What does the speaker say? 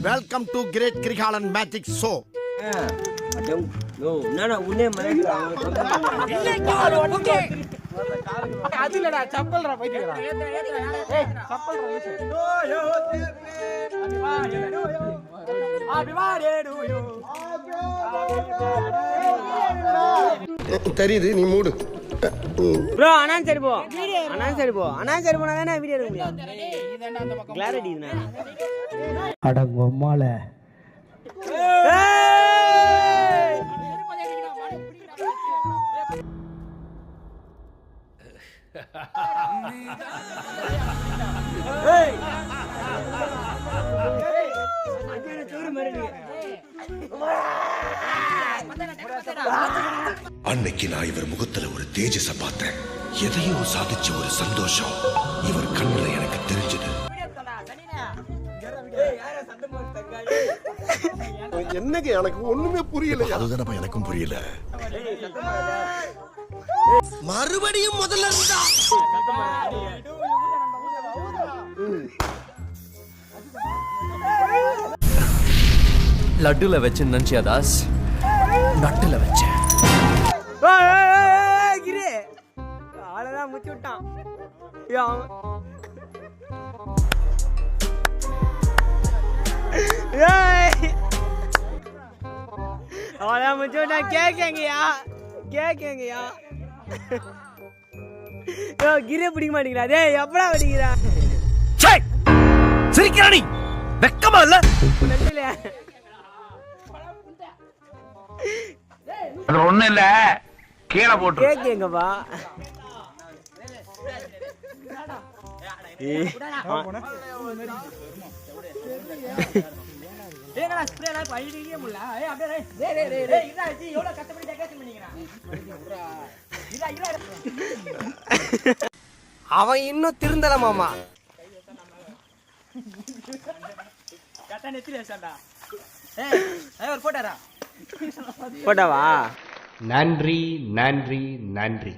Welcome to great Kirikalan magic show. அதுலடா சப்பல்ரா போயிட்டுடா. ஏய் சப்பல்ரா யூஸ். தெரியுது, நீ மூடு ப்ரோ. அண்ணா சரி போ, அண்ணா சரி போ, அண்ணா சரி போனா தானே வீடியோ எடுக்க முடியும். கிளாரிட்டி இதுனா அட பொம்மால அன்னைக்கு நான் இவர் முகத்துல ஒரு தேஜஸ பார்த்தேன். எதையோ சாதிச்ச ஒரு சந்தோஷம் இவர் கண்ணுல எனக்கு தெரிஞ்சது. என்னங்க எனக்கு ஒண்ணுமே புரியல. அதுதானப்பா எனக்கும் புரியல. மறுபடியும் முதல்ல இருந்தா லட்டுல வச்சு நினைச்சியா தாஸ்? நட்டுல வச்சேன். கிரி ஆளதான் முச்சு விட்டான். அவதான் முச்சு விட்டான். கேக்கங்கயா கேக்கங்கயா. கிரியை பிடிக்க மாட்டீங்களா? அதே எப்படா பிடிக்கிறா? சிரிக்கிறானி வெக்கமா இல்ல? அது ஒண்ணு இல்ல, கீழே போட்டு கேக்கங்கப்பா. அவன் இன்னும் திருந்தல மாமா. போட்டாவா? நன்றி நன்றி நன்றி.